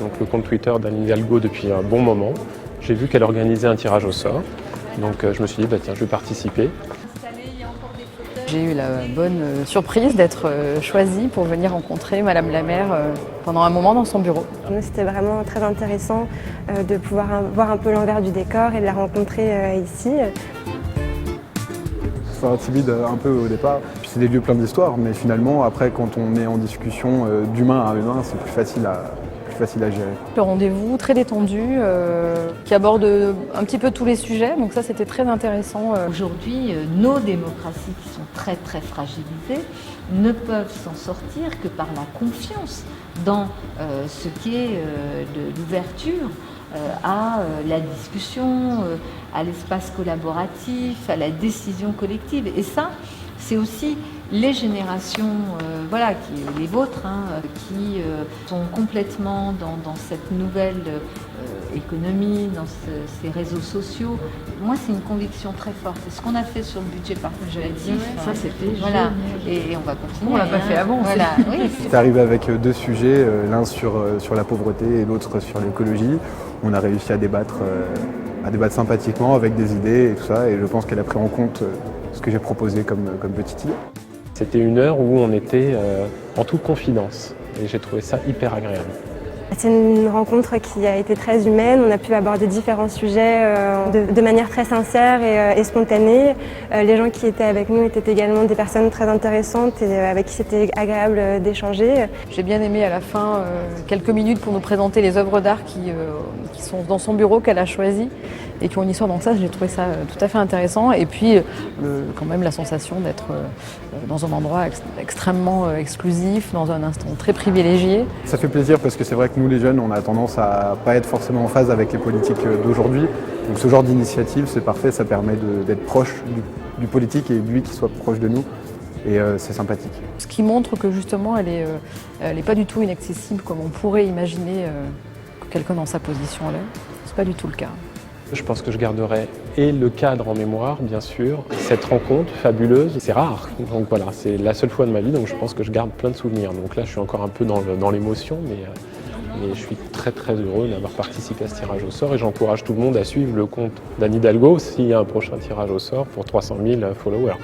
donc le compte Twitter d'Anne Hidalgo depuis un bon moment. J'ai vu qu'elle organisait un tirage au sort, donc je me suis dit tiens, je vais participer. J'ai eu la bonne surprise d'être choisie pour venir rencontrer Madame la maire pendant un moment dans son bureau. C'était vraiment très intéressant de pouvoir voir un peu l'envers du décor et de la rencontrer ici. Enfin, timide un peu au départ, puis c'est des lieux pleins d'histoire, mais finalement après quand on est en discussion d'humain à humain, c'est plus facile à gérer. Le rendez-vous très détendu, qui aborde un petit peu tous les sujets, donc ça c'était très intéressant. Aujourd'hui, nos démocraties qui sont très très fragilisées ne peuvent s'en sortir que par la confiance dans ce qu'est l'ouverture à la discussion, à l'espace collaboratif, à la décision collective. Et ça, c'est aussi les générations, les vôtres, qui sont complètement dans cette nouvelle économie, dans ces réseaux sociaux. Moi, c'est une conviction très forte. Et ce qu'on a fait sur le budget participatif, ça c'était voilà. Et on va continuer. On l'a pas fait avant. Voilà. Oui, C'est arrivé avec deux sujets, l'un sur la pauvreté et l'autre sur l'écologie. On a réussi à débattre sympathiquement avec des idées et tout ça, et je pense qu'elle a pris en compte ce que j'ai proposé comme petite idée. C'était une heure où on était en toute confidence et j'ai trouvé ça hyper agréable. C'est une rencontre qui a été très humaine, on a pu aborder différents sujets de manière très sincère et spontanée. Les gens qui étaient avec nous étaient également des personnes très intéressantes et avec qui c'était agréable d'échanger. J'ai bien aimé à la fin quelques minutes pour nous présenter les œuvres d'art qui sont dans son bureau qu'elle a choisies et qui ont une histoire. Donc ça, j'ai trouvé ça tout à fait intéressant. Et puis quand même la sensation d'être dans un endroit extrêmement exclusif, dans un instant très privilégié. Ça fait plaisir parce que c'est vrai que nous les jeunes, on a tendance à pas être forcément en phase avec les politiques d'aujourd'hui. Donc ce genre d'initiative, c'est parfait, ça permet d'être proche du politique et lui qui soit proche de nous. Et c'est sympathique. Ce qui montre que justement, elle est pas du tout inaccessible comme on pourrait imaginer que quelqu'un dans sa position l'est. C'est pas du tout le cas. Je pense que je garderai et le cadre en mémoire, bien sûr, cette rencontre fabuleuse, c'est rare. Donc voilà, c'est la seule fois de ma vie, donc je pense que je garde plein de souvenirs. Donc là, je suis encore un peu dans l'émotion, mais je suis très très heureux d'avoir participé à ce tirage au sort et j'encourage tout le monde à suivre le compte d'Anne Hidalgo s'il y a un prochain tirage au sort pour 300 000 followers.